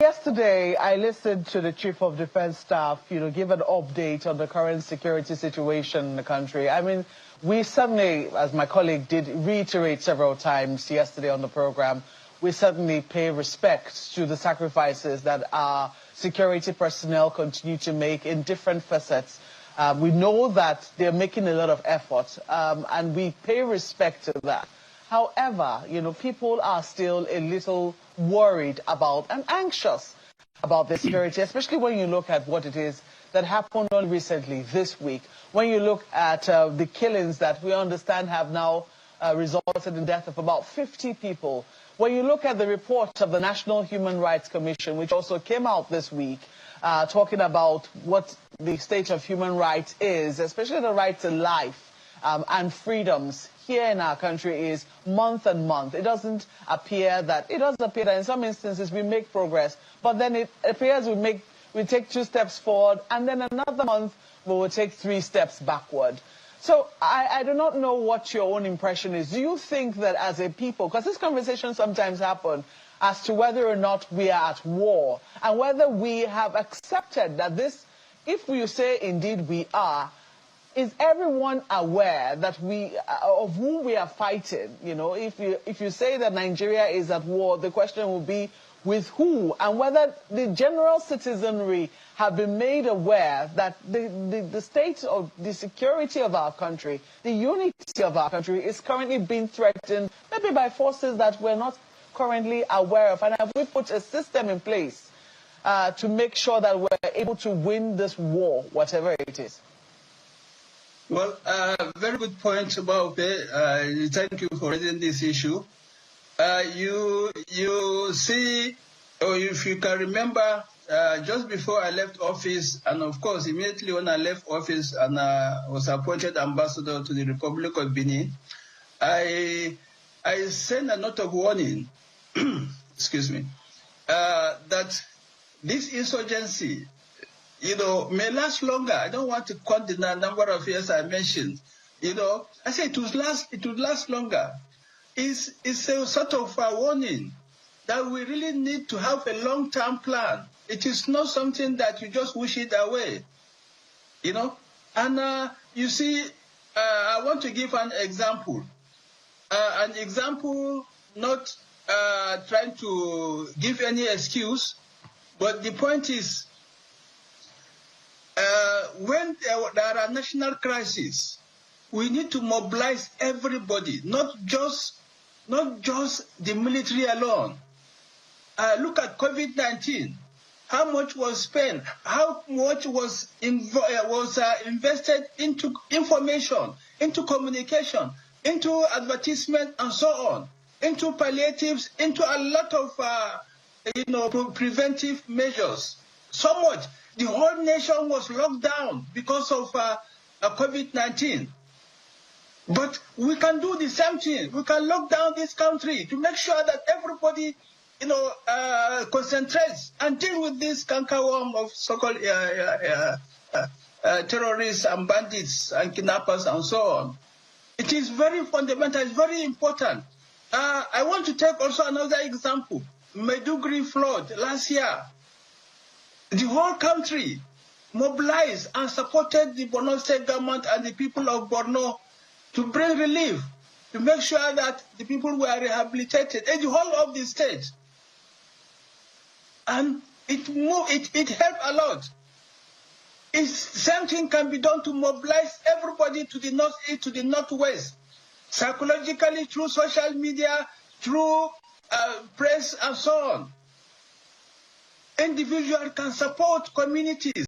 Yesterday, I listened to the Chief of Defense Staff, give an update on the current security situation in the country. I mean, we certainly, as my colleague did reiterate several times yesterday on the program, we certainly pay respect to the sacrifices that our security personnel continue to make in different facets. We know that they're making a lot of effort, and we pay respect to that. However, people are still a little worried about and anxious about the security, especially when you look at what it is that happened only recently this week. When you look at the killings that we understand have now resulted in the death of about 50 people. When you look at the report of the National Human Rights Commission, which also came out this week, talking about what the state of human rights is, especially the right to life and freedoms here in our country is month and month. It does appear that in some instances we make progress, but then it appears we take 2 steps forward, and then another month we will take 3 steps backward. So I do not know what your own impression is. Do you think that as a people, because this conversation sometimes happens as to whether or not we are at war, and whether we have accepted that this, if we say indeed we are, is everyone aware that of who we are fighting? If you say that Nigeria is at war, the question will be with who, and whether the general citizenry have been made aware that the state of the security of our country, the unity of our country is currently being threatened, maybe by forces that we're not currently aware of. And have we put a system in place to make sure that we're able to win this war, whatever it is? Well, very good point about it. Thank you for raising this issue. You see, or if you can remember, just before I left office, and of course immediately when I left office and was appointed ambassador to the Republic of Benin, I sent a note of warning, excuse me, that this insurgency, may last longer. I don't want to count the number of years I mentioned. I say it would last longer. It's a sort of a warning that we really need to have a long-term plan. It is not something that you just wish it away, And you see, I want to give an example. Not trying to give any excuse, but the point is, when there are national crises, we need to mobilize everybody, not just the military alone. Look at COVID-19. How much was spent? How much was invested into information, into communication, into advertisement, and so on, into palliatives, into a lot of preventive measures. So much. The whole nation was locked down because of COVID-19. But we can do the same thing. We can lock down this country to make sure that everybody, concentrates and deal with this cankerworm of so-called terrorists and bandits and kidnappers and so on. It is very fundamental. It's very important. I want to take also another example. Maiduguri flood last year. The whole country mobilized and supported the Borno state government and the people of Borno to bring relief, to make sure that the people were rehabilitated in the whole of the state. And it helped a lot. Same thing can be done to mobilize everybody to the northeast, to the northwest, psychologically, through social media, through press, and so on. Individuals can support communities.